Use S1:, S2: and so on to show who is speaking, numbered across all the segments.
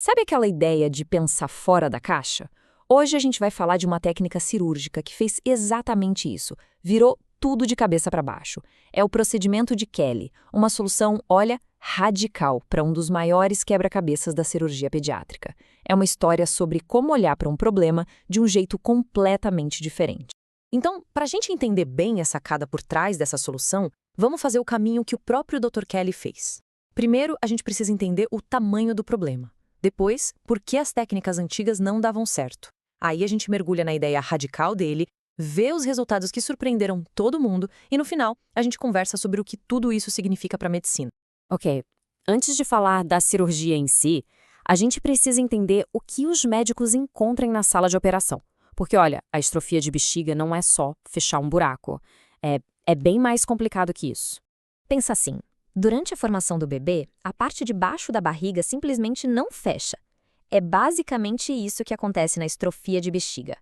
S1: Sabe aquela ideia de pensar fora da caixa? Hoje a gente vai falar de uma técnica cirúrgica que fez exatamente isso. Virou tudo de cabeça para baixo. É o procedimento de Kelly, uma solução, olha, radical para um dos maiores quebra-cabeças da cirurgia pediátrica. É uma história sobre como olhar para um problema de um jeito completamente diferente. Então, para a gente entender bem a sacada por trás dessa solução, vamos fazer o caminho que o próprio Dr. Kelly fez. Primeiro, a gente precisa entender o tamanho do problema. Depois, por que as técnicas antigas não davam certo. Aí a gente mergulha na ideia radical dele, vê os resultados que surpreenderam todo mundo e, no final, a gente conversa sobre o que tudo isso significa para a medicina.
S2: Ok, antes de falar da cirurgia em si, a gente precisa entender o que os médicos encontram na sala de operação. Porque, olha, a estrofia de bexiga não é só fechar um buraco. É bem mais complicado que isso.
S3: Pensa assim, durante a formação do bebê, a parte de baixo da barriga simplesmente não fecha. É basicamente isso que acontece na estrofia de bexiga.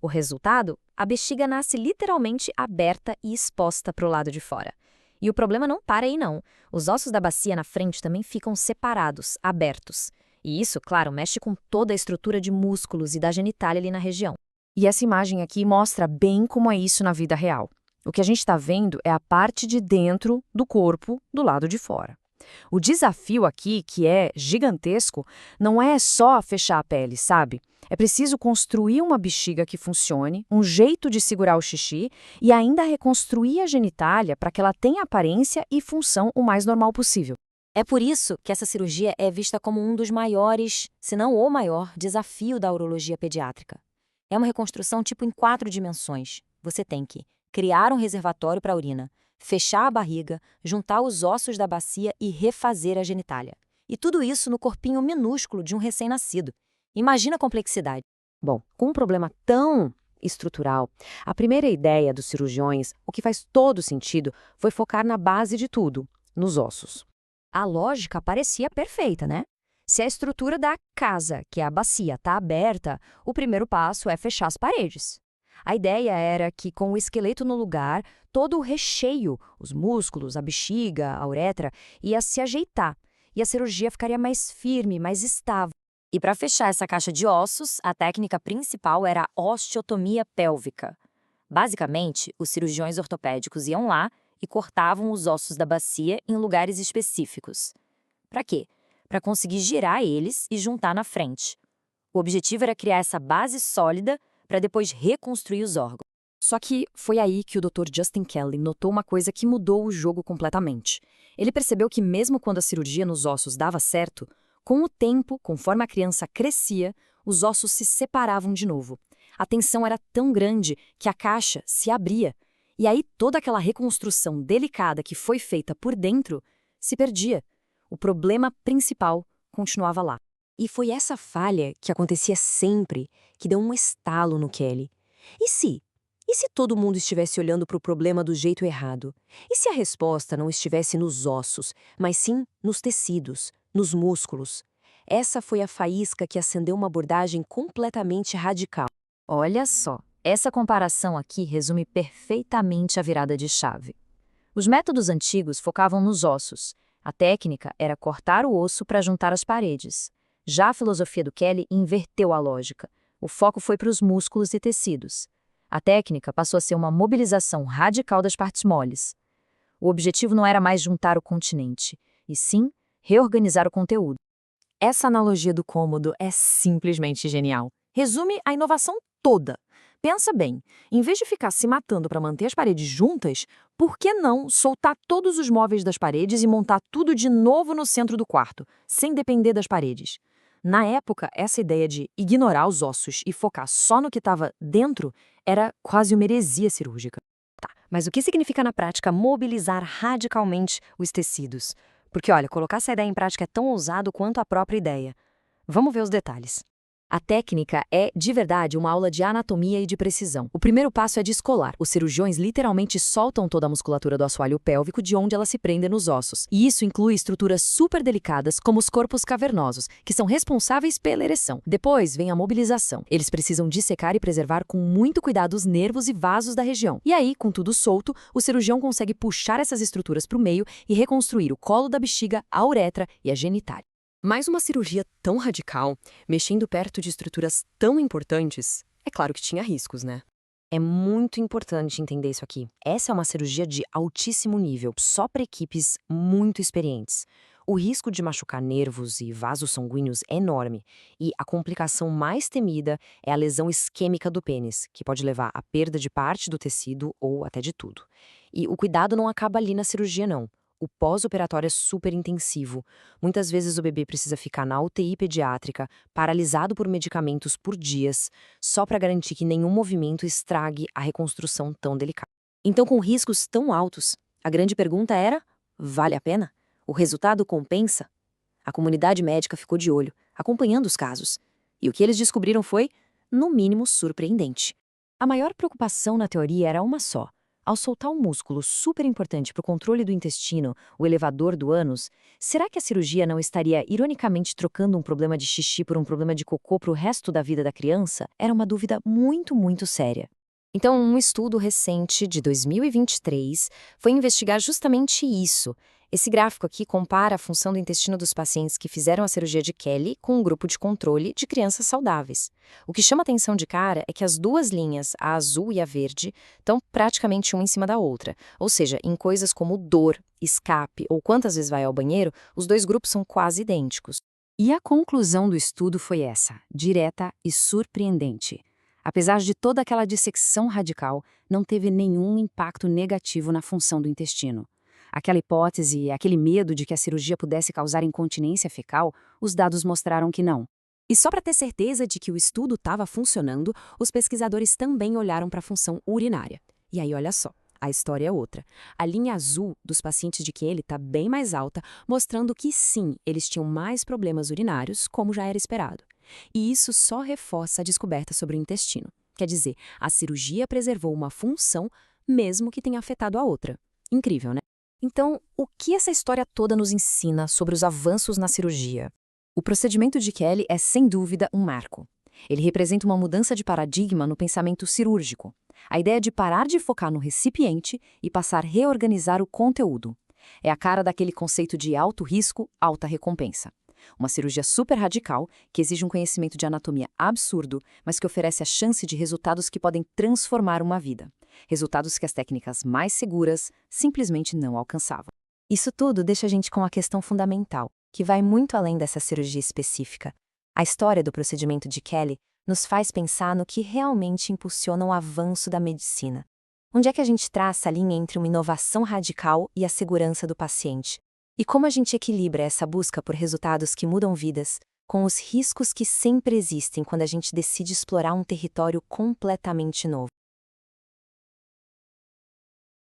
S3: O resultado? A bexiga nasce literalmente aberta e exposta para o lado de fora. E o problema não para aí não. Os ossos da bacia na frente também ficam separados, abertos. E isso, claro, mexe com toda a estrutura de músculos e da genitália ali na região.
S2: E essa imagem aqui mostra bem como é isso na vida real. O que a gente está vendo é a parte de dentro do corpo do lado de fora. O desafio aqui, que é gigantesco, não é só fechar a pele, sabe? É preciso construir uma bexiga que funcione, um jeito de segurar o xixi e ainda reconstruir a genitália para que ela tenha aparência e função o mais normal possível.
S3: É por isso que essa cirurgia é vista como um dos maiores, se não o maior, desafio da urologia pediátrica. É uma reconstrução tipo em 4 dimensões. Você tem que criar um reservatório para a urina, fechar a barriga, juntar os ossos da bacia e refazer a genitália. E tudo isso no corpinho minúsculo de um recém-nascido. Imagina a complexidade.
S2: Bom, com um problema tão estrutural, a primeira ideia dos cirurgiões, o que faz todo sentido, foi focar na base de tudo, nos ossos.
S3: A lógica parecia perfeita, né? Se a estrutura da casa, que é a bacia, está aberta, o primeiro passo é fechar as paredes. A ideia era que, com o esqueleto no lugar, todo o recheio, os músculos, a bexiga, a uretra, ia se ajeitar, e a cirurgia ficaria mais firme, mais estável. E para fechar essa caixa de ossos, a técnica principal era a osteotomia pélvica. Basicamente, os cirurgiões ortopédicos iam lá e cortavam os ossos da bacia em lugares específicos. Para quê? Para conseguir girar eles e juntar na frente. O objetivo era criar essa base sólida para depois reconstruir os órgãos.
S2: Só que foi aí que o Dr. Justin Kelly notou uma coisa que mudou o jogo completamente. Ele percebeu que mesmo quando a cirurgia nos ossos dava certo, com o tempo, conforme a criança crescia, os ossos se separavam de novo. A tensão era tão grande que a caixa se abria. E aí toda aquela reconstrução delicada que foi feita por dentro se perdia. O problema principal continuava lá.
S4: E foi essa falha que acontecia sempre que deu um estalo no Kelly. E se? E se todo mundo estivesse olhando para o problema do jeito errado? E se a resposta não estivesse nos ossos, mas sim nos tecidos, nos músculos? Essa foi a faísca que acendeu uma abordagem completamente radical.
S3: Olha só, essa comparação aqui resume perfeitamente a virada de chave. Os métodos antigos focavam nos ossos. A técnica era cortar o osso para juntar as paredes. Já a filosofia do Kelly inverteu a lógica. O foco foi para os músculos e tecidos. A técnica passou a ser uma mobilização radical das partes moles. O objetivo não era mais juntar o continente, e sim reorganizar o conteúdo.
S1: Essa analogia do cômodo é simplesmente genial. Resume a inovação toda. Pensa bem, em vez de ficar se matando para manter as paredes juntas, por que não soltar todos os móveis das paredes e montar tudo de novo no centro do quarto, sem depender das paredes? Na época, essa ideia de ignorar os ossos e focar só no que estava dentro era quase uma heresia cirúrgica.
S4: Tá, mas o que significa na prática mobilizar radicalmente os tecidos? Porque, olha, colocar essa ideia em prática é tão ousado quanto a própria ideia. Vamos ver os detalhes.
S3: A técnica é, de verdade, uma aula de anatomia e de precisão. O primeiro passo é descolar. Os cirurgiões literalmente soltam toda a musculatura do assoalho pélvico de onde ela se prende nos ossos. E isso inclui estruturas super delicadas, como os corpos cavernosos, que são responsáveis pela ereção. Depois vem a mobilização. Eles precisam dissecar e preservar com muito cuidado os nervos e vasos da região. E aí, com tudo solto, o cirurgião consegue puxar essas estruturas para o meio e reconstruir o colo da bexiga, a uretra e a genitália.
S2: Mas uma cirurgia tão radical, mexendo perto de estruturas tão importantes, é claro que tinha riscos, né?
S4: É muito importante entender isso aqui. Essa é uma cirurgia de altíssimo nível, só para equipes muito experientes. O risco de machucar nervos e vasos sanguíneos é enorme, e a complicação mais temida é a lesão isquêmica do pênis, que pode levar à perda de parte do tecido ou até de tudo. E o cuidado não acaba ali na cirurgia, não. O pós-operatório é super intensivo. Muitas vezes o bebê precisa ficar na UTI pediátrica, paralisado por medicamentos por dias, só para garantir que nenhum movimento estrague a reconstrução tão delicada. Então, com riscos tão altos, a grande pergunta era: vale a pena? O resultado compensa? A comunidade médica ficou de olho, acompanhando os casos. E o que eles descobriram foi, no mínimo, surpreendente.
S2: A maior preocupação na teoria era uma só. Ao soltar um músculo super importante para o controle do intestino, o elevador do ânus, será que a cirurgia não estaria ironicamente trocando um problema de xixi por um problema de cocô para o resto da vida da criança? Era uma dúvida muito, muito séria. Então, um estudo recente de 2023 foi investigar justamente isso. Esse gráfico aqui compara a função do intestino dos pacientes que fizeram a cirurgia de Kelly com um grupo de controle de crianças saudáveis. O que chama atenção de cara é que as duas linhas, a azul e a verde, estão praticamente uma em cima da outra. Ou seja, em coisas como dor, escape ou quantas vezes vai ao banheiro, os dois grupos são quase idênticos.
S1: E a conclusão do estudo foi essa, direta e surpreendente. Apesar de toda aquela dissecção radical, não teve nenhum impacto negativo na função do intestino. Aquela hipótese, aquele medo de que a cirurgia pudesse causar incontinência fecal, os dados mostraram que não.
S2: E só para ter certeza de que o estudo estava funcionando, os pesquisadores também olharam para a função urinária. E aí, olha só, a história é outra. A linha azul dos pacientes de Kelly está bem mais alta, mostrando que sim, eles tinham mais problemas urinários, como já era esperado. E isso só reforça a descoberta sobre o intestino. Quer dizer, a cirurgia preservou uma função, mesmo que tenha afetado a outra. Incrível, né? Então, o que essa história toda nos ensina sobre os avanços na cirurgia? O procedimento de Kelly é, sem dúvida, um marco. Ele representa uma mudança de paradigma no pensamento cirúrgico. A ideia de parar de focar no recipiente e passar a reorganizar o conteúdo. É a cara daquele conceito de alto risco, alta recompensa. Uma cirurgia super radical, que exige um conhecimento de anatomia absurdo, mas que oferece a chance de resultados que podem transformar uma vida. Resultados que as técnicas mais seguras simplesmente não alcançavam. Isso tudo deixa a gente com a questão fundamental, que vai muito além dessa cirurgia específica. A história do procedimento de Kelly nos faz pensar no que realmente impulsiona o avanço da medicina. Onde é que a gente traça a linha entre uma inovação radical e a segurança do paciente? E como a gente equilibra essa busca por resultados que mudam vidas com os riscos que sempre existem quando a gente decide explorar um território completamente novo?